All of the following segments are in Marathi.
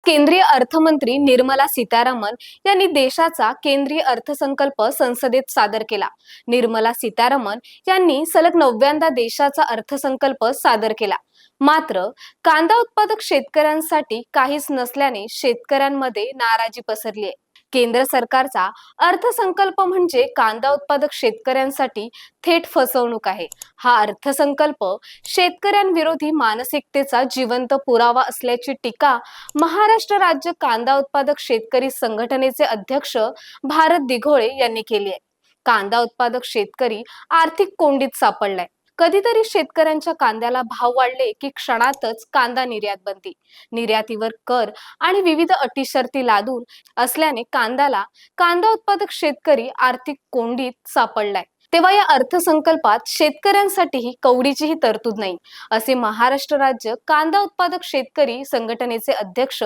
केंद्रीय अर्थमंत्री निर्मला सीतारामन यांनी देशाचा केंद्रीय अर्थसंकल्प संसदेत सादर केला। निर्मला सीतारामन यांनी सलग 9व्यांदा देशाचा अर्थसंकल्प सादर केला। मात्र कांदा उत्पादक शेतकऱ्यांसाठी काहीच नसल्याने शेतकऱ्यांमध्ये नाराजी पसरली आहे। केंद्र सरकारचा अर्थसंकल्प म्हणजे कांदा उत्पादक शेतकऱ्यांसाठी थेट फसवणूक आहे। हा अर्थसंकल्प शेतकऱ्यांविरोधी मानसिकतेचा जिवंत पुरावा असल्याची टीका महाराष्ट्र राज्य कांदा उत्पादक शेतकरी संघटनेचे अध्यक्ष भारत दिघोळे यांनी केली आहे। कांदा उत्पादक शेतकरी आर्थिक कोंडीत सापडलाय। कधीतरी शेतकऱ्यांच्या कांद्याला भाव वाढले की क्षणातच कांदा निर्यात बंदी, निर्यातीवर कर आणि विविध अटी शर्ती लादून असल्याने कांदा उत्पादक शेतकरी आर्थिक कोंडीत सापडलाय। तेव्हा या अर्थसंकल्पात शेतकऱ्यांसाठीही कवडीचीही तरतूद नाही, असे महाराष्ट्र राज्य कांदा उत्पादक शेतकरी संघटनेचे अध्यक्ष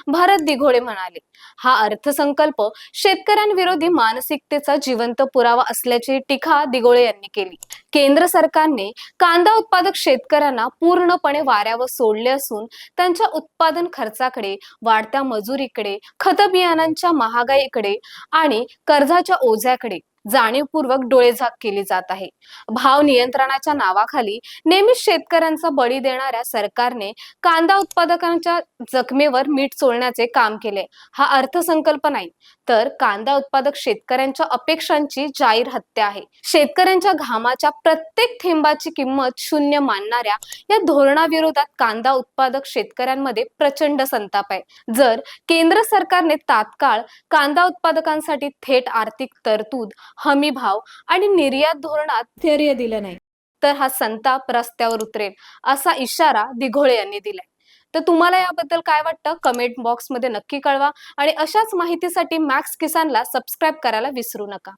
भारत दिघोळे म्हणाले। हा अर्थसंकल्प शेतकऱ्यांविरोधी मानसिकतेचा जिवंत पुरावा असल्याची टीका दिघोळे यांनी केली। केंद्र सरकारने कांदा उत्पादक शेतकऱ्यांना पूर्णपणे वाऱ्यावर सोडले असून त्यांच्या उत्पादन खर्चाकडे, वाढत्या मजुरीकडे, खत बियाणांच्या महागाईकडे आणि कर्जाच्या ओझ्याकडे जाणीवपूर्वक डोळेझाक केली जात आहे। भाव नियंत्रणाच्या नावाखाली नेहमीच शेतकऱ्यांचा बळी देणाऱ्या सरकारने कांदा उत्पादकांच्या जखमेवर मीठ चोळण्याचे काम केले। हा अर्थसंकल्प नाही, तर कांदा उत्पादक शेतकऱ्यांच्या अपेक्षांची जाहीर हत्या आहे। शेतकऱ्यांच्या घामाच्या प्रत्येक थेंबाची किंमत शून्य मानणाऱ्या या धोरणाविरोधात कांदा उत्पादक शेतकऱ्यांमध्ये प्रचंड संताप आहे। जर केंद्र सरकारने तात्काळ कांदा उत्पादकांसाठी थेट आर्थिक तरतूद, हमी भाव आणि निर्यात धोरणात स्थैर्य दिलं नाही, तर हा संताप रस्त्यावर उतरेल, असा इशारा दिघोळे यांनी दिलाय। तर तुम्हाला याबद्दल काय वाटतं कमेंट बॉक्समध्ये नक्की कळवा आणि अशाच माहितीसाठी मॅक्स किसानला सबस्क्राइब करायला विसरू नका।